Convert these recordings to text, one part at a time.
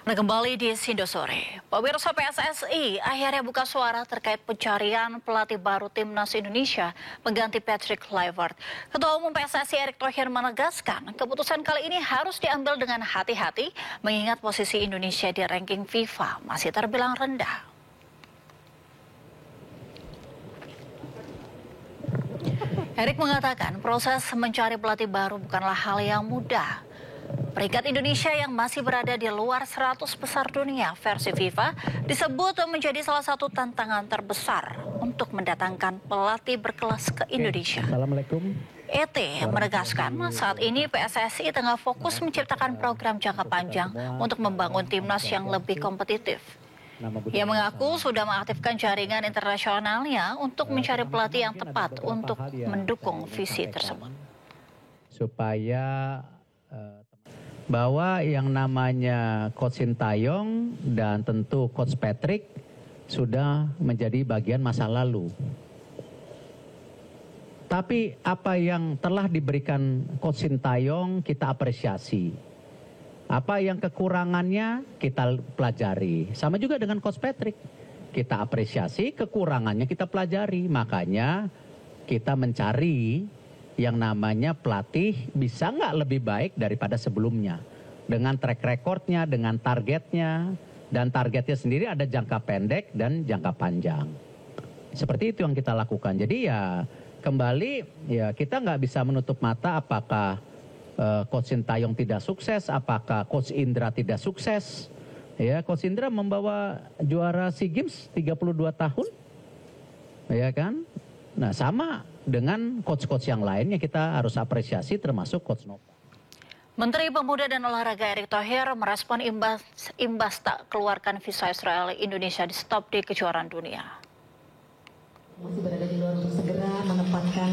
Kembali di Sindosore, pemirsa PSSI akhirnya buka suara terkait pencarian pelatih baru timnas Indonesia pengganti Patrick Kluivert. Ketua Umum PSSI Erick Thohir menegaskan keputusan kali ini harus diambil dengan hati-hati mengingat posisi Indonesia di ranking FIFA masih terbilang rendah. Erick mengatakan proses mencari pelatih baru bukanlah hal yang mudah. Peringkat Indonesia yang masih berada di luar 100 besar dunia versi FIFA disebut menjadi salah satu tantangan terbesar untuk mendatangkan pelatih berkelas ke Indonesia. Assalamualaikum. ET menegaskan saat ini PSSI tengah fokus menciptakan program jangka panjang untuk membangun timnas yang lebih kompetitif. Ia mengaku sudah mengaktifkan jaringan internasionalnya untuk mencari pelatih yang tepat untuk mendukung visi tersebut. Supaya bahwa yang namanya Coach Sintayong dan tentu Coach Patrick sudah menjadi bagian masa lalu. Tapi apa yang telah diberikan Coach Sintayong kita apresiasi. Apa yang kekurangannya kita pelajari. Sama juga dengan Coach Patrick. Kita apresiasi, kekurangannya kita pelajari. Makanya kita mencari yang namanya pelatih bisa nggak lebih baik daripada sebelumnya. Dengan track recordnya, dengan targetnya. Dan targetnya sendiri ada jangka pendek dan jangka panjang. Seperti itu yang kita lakukan. Jadi ya kembali ya kita nggak bisa menutup mata apakah Coach Sintayong tidak sukses, apakah Coach Indra tidak sukses. Ya, Coach Indra membawa juara SEA Games 32 tahun. Ya kan? Nah, sama dengan coach-coach yang lainnya kita harus apresiasi termasuk Coach Nova. Menteri Pemuda dan Olahraga Erick Thohir merespon imbas tak keluarkan visa Israel Indonesia di stop di kejuaraan dunia. Masih berada di luar untuk segera menempatkan.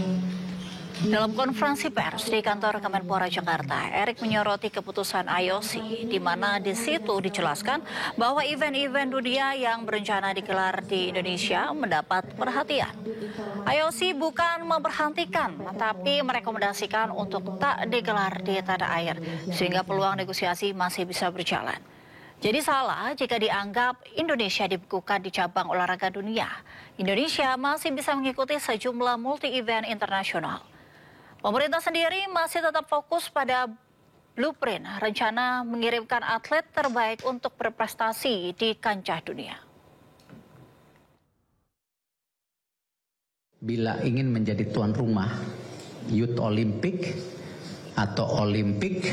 Dalam konferensi pers di kantor Kemenpora Jakarta, Erick menyoroti keputusan IOC, di mana di situ dijelaskan bahwa event-event dunia yang berencana digelar di Indonesia mendapat perhatian. IOC bukan memberhentikan, tapi merekomendasikan untuk tak digelar di tanah air, sehingga peluang negosiasi masih bisa berjalan. Jadi salah jika dianggap Indonesia dibekukan di cabang olahraga dunia. Indonesia masih bisa mengikuti sejumlah multi-event internasional. Pemerintah sendiri masih tetap fokus pada blueprint rencana mengirimkan atlet terbaik untuk berprestasi di kancah dunia. Bila ingin menjadi tuan rumah Youth Olympic atau Olimpik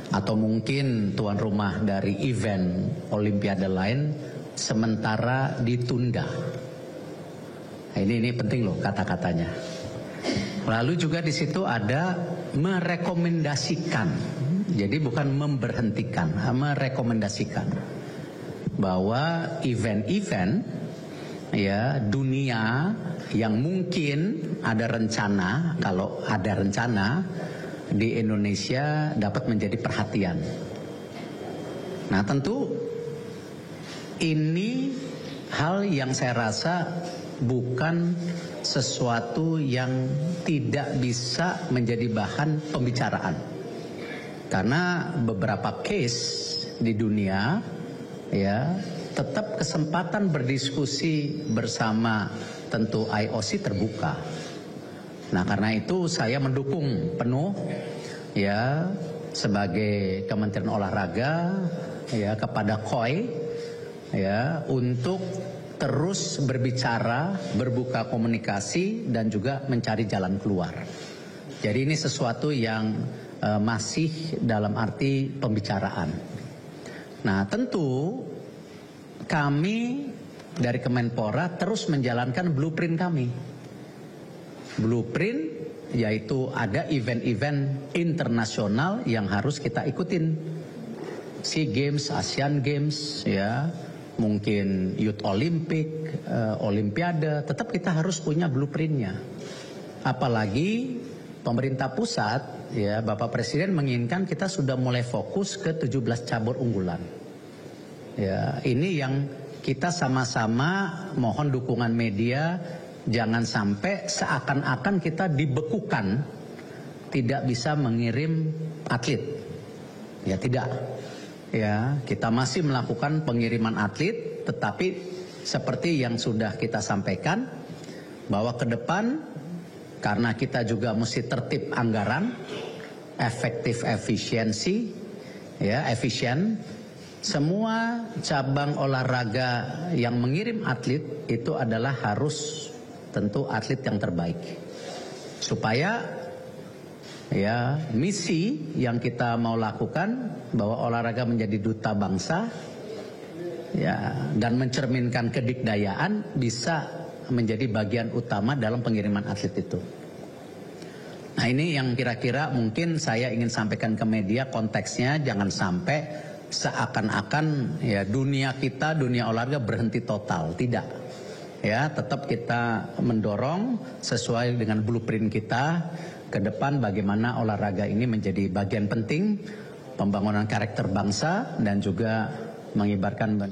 atau mungkin tuan rumah dari event Olimpiade lain sementara ditunda. Nah, ini penting loh kata-katanya. Lalu juga di situ ada merekomendasikan, jadi bukan memberhentikan, merekomendasikan bahwa event-event ya dunia yang mungkin ada rencana, kalau ada rencana di Indonesia dapat menjadi perhatian. Nah tentu ini hal yang saya rasa bukan sesuatu yang tidak bisa menjadi bahan pembicaraan. Karena beberapa case di dunia ya tetap kesempatan berdiskusi bersama tentu IOC terbuka. Nah, karena itu saya mendukung penuh ya sebagai Kementerian Olahraga ya kepada KOI ya untuk terus berbicara, berbuka komunikasi dan juga mencari jalan keluar. Jadi ini sesuatu yang masih dalam arti pembicaraan. Nah, tentu kami dari Kemenpora terus menjalankan blueprint kami. Blueprint yaitu ada event-event internasional yang harus kita ikutin. SEA Games, Asian Games, ya, mungkin Youth Olympic, Olimpiade, tetap kita harus punya blueprintnya. Apalagi pemerintah pusat, ya, Bapak Presiden menginginkan kita sudah mulai fokus ke 17 cabur unggulan. Ya, ini yang kita sama-sama mohon dukungan media, jangan sampai seakan-akan kita dibekukan, tidak bisa mengirim atlet. Ya tidak. ya kita masih melakukan pengiriman atlet, tetapi seperti yang sudah kita sampaikan bahwa ke depan karena kita juga mesti tertib anggaran, efektif efisiensi, ya efisien, semua cabang olahraga yang mengirim atlet itu adalah harus tentu atlet yang terbaik, supaya ya misi yang kita mau lakukan bahwa olahraga menjadi duta bangsa ya dan mencerminkan kedikdayaan bisa menjadi bagian utama dalam pengiriman atlet itu. Nah ini yang kira-kira mungkin saya ingin sampaikan ke media, konteksnya jangan sampai seakan-akan ya dunia kita, dunia olahraga berhenti total. Tidak. Ya, tetap kita mendorong sesuai dengan blueprint kita ke depan bagaimana olahraga ini menjadi bagian penting pembangunan karakter bangsa dan juga mengibarkan.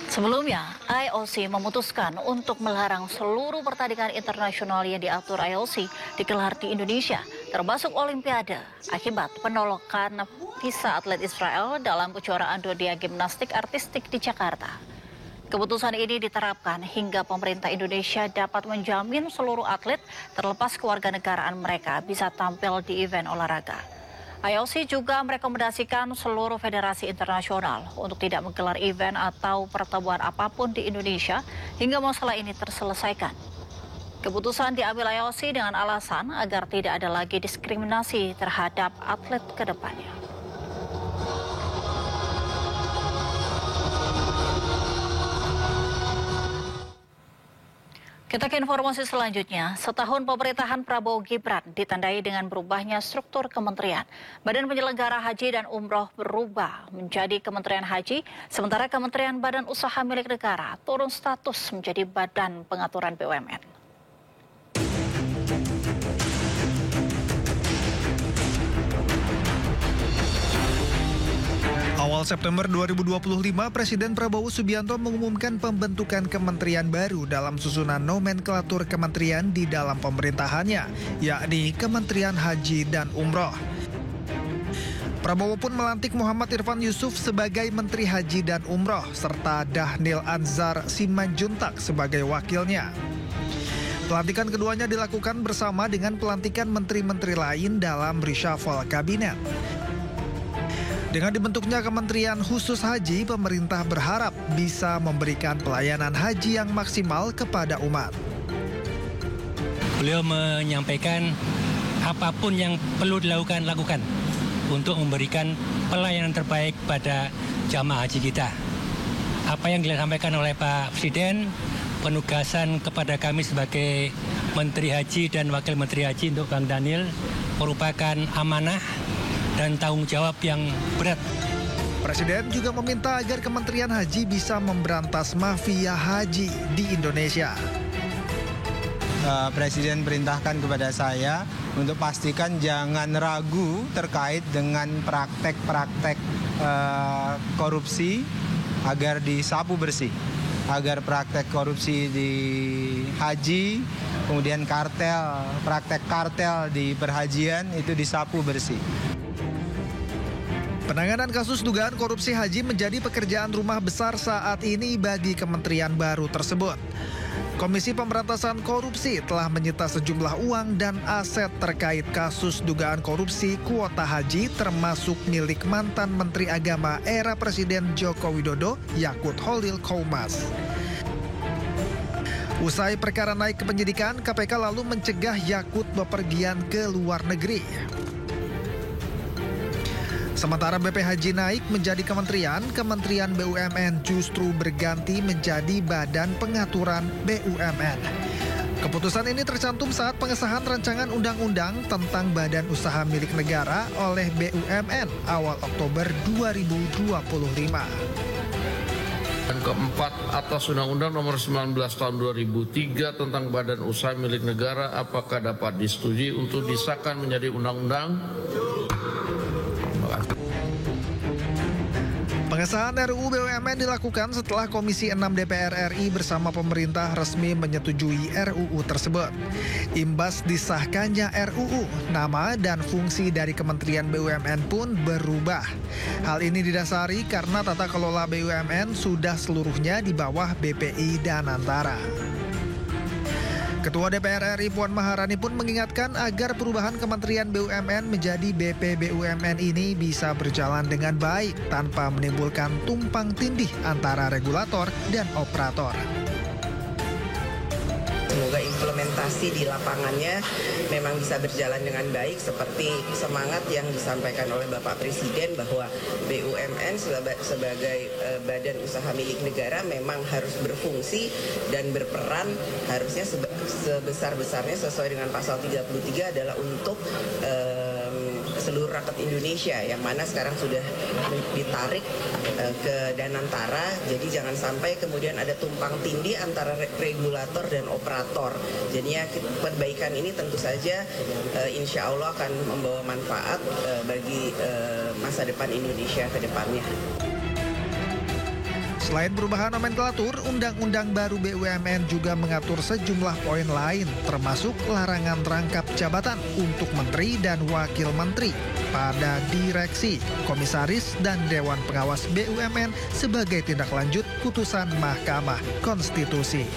Sebelumnya, IOC memutuskan untuk melarang seluruh pertandingan internasional yang diatur IOC digelar di Indonesia, termasuk Olimpiade, akibat penolakan visa atlet Israel dalam kejuaraan dunia gimnastik artistik di Jakarta. Keputusan ini diterapkan hingga pemerintah Indonesia dapat menjamin seluruh atlet terlepas kewarganegaraan mereka bisa tampil di event olahraga. IOC juga merekomendasikan seluruh federasi internasional untuk tidak menggelar event atau pertemuan apapun di Indonesia hingga masalah ini terselesaikan. Keputusan diambil IOC dengan alasan agar tidak ada lagi diskriminasi terhadap atlet ke depannya. Kita ke informasi selanjutnya. Setahun pemerintahan Prabowo Gibran ditandai dengan berubahnya struktur kementerian. Badan Penyelenggara Haji dan Umroh berubah menjadi Kementerian Haji, sementara Kementerian Badan Usaha Milik Negara turun status menjadi Badan Pengaturan BUMN. Awal September 2025, Presiden Prabowo Subianto mengumumkan pembentukan kementerian baru dalam susunan nomenklatur kementerian di dalam pemerintahannya, yakni Kementerian Haji dan Umroh. Prabowo pun melantik Muhammad Irfan Yusuf sebagai Menteri Haji dan Umroh, serta Dhanil Anzar Simanjuntak sebagai wakilnya. Pelantikan keduanya dilakukan bersama dengan pelantikan menteri-menteri lain dalam reshuffle kabinet. Dengan dibentuknya Kementerian Khusus Haji, pemerintah berharap bisa memberikan pelayanan haji yang maksimal kepada umat. Beliau menyampaikan apapun yang perlu dilakukan, lakukan untuk memberikan pelayanan terbaik pada jamaah haji kita. Apa yang disampaikan oleh Pak Presiden, penugasan kepada kami sebagai Menteri Haji dan Wakil Menteri Haji untuk Bang Dhanil merupakan amanah dan tanggung jawab yang berat. Presiden juga meminta agar Kementerian Haji bisa memberantas mafia haji di Indonesia. Presiden perintahkan kepada saya untuk pastikan jangan ragu terkait dengan praktek-praktek korupsi agar disapu bersih. Agar praktek korupsi di haji, kemudian praktek kartel di perhajian itu disapu bersih. Penanganan kasus dugaan korupsi haji menjadi pekerjaan rumah besar saat ini bagi kementerian baru tersebut. Komisi Pemberantasan Korupsi telah menyita sejumlah uang dan aset terkait kasus dugaan korupsi kuota haji termasuk milik mantan Menteri Agama era Presiden Joko Widodo, Yakut Holil Koumas. Usai perkara naik ke penyidikan, KPK lalu mencegah Yakut bepergian ke luar negeri. Sementara BP Haji naik menjadi kementerian, Kementerian BUMN justru berganti menjadi Badan Pengaturan BUMN. Keputusan ini tercantum saat pengesahan rancangan undang-undang tentang Badan Usaha Milik Negara oleh BUMN awal Oktober 2025. Dan keempat, atas Undang-Undang Nomor 19 Tahun 2003 tentang Badan Usaha Milik Negara, apakah dapat disetujui untuk disahkan menjadi undang-undang? Pengesahan RUU BUMN dilakukan setelah Komisi 6 DPR RI bersama pemerintah resmi menyetujui RUU tersebut. Imbas disahkannya RUU, nama dan fungsi dari Kementerian BUMN pun berubah. Hal ini didasari karena tata kelola BUMN sudah seluruhnya di bawah BPI Danantara. Ketua DPR RI Puan Maharani pun mengingatkan agar perubahan Kementerian BUMN menjadi BP BUMN ini bisa berjalan dengan baik tanpa menimbulkan tumpang tindih antara regulator dan operator. Semoga implementasi di lapangannya memang bisa berjalan dengan baik seperti semangat yang disampaikan oleh Bapak Presiden bahwa BUMN sebagai badan usaha milik negara memang harus berfungsi dan berperan harusnya sebesar-besarnya sesuai dengan pasal 33 adalah untuk seluruh rakyat Indonesia yang mana sekarang sudah ditarik ke Danantara, jadi jangan sampai kemudian ada tumpang tindih antara regulator dan operator. Jadinya perbaikan ini tentu saja insya Allah akan membawa manfaat bagi masa depan Indonesia ke depannya. Selain perubahan nomenklatur, Undang-Undang baru BUMN juga mengatur sejumlah poin lain, termasuk larangan rangkap jabatan untuk menteri dan wakil menteri pada direksi, komisaris, dan Dewan Pengawas BUMN sebagai tindak lanjut putusan Mahkamah Konstitusi.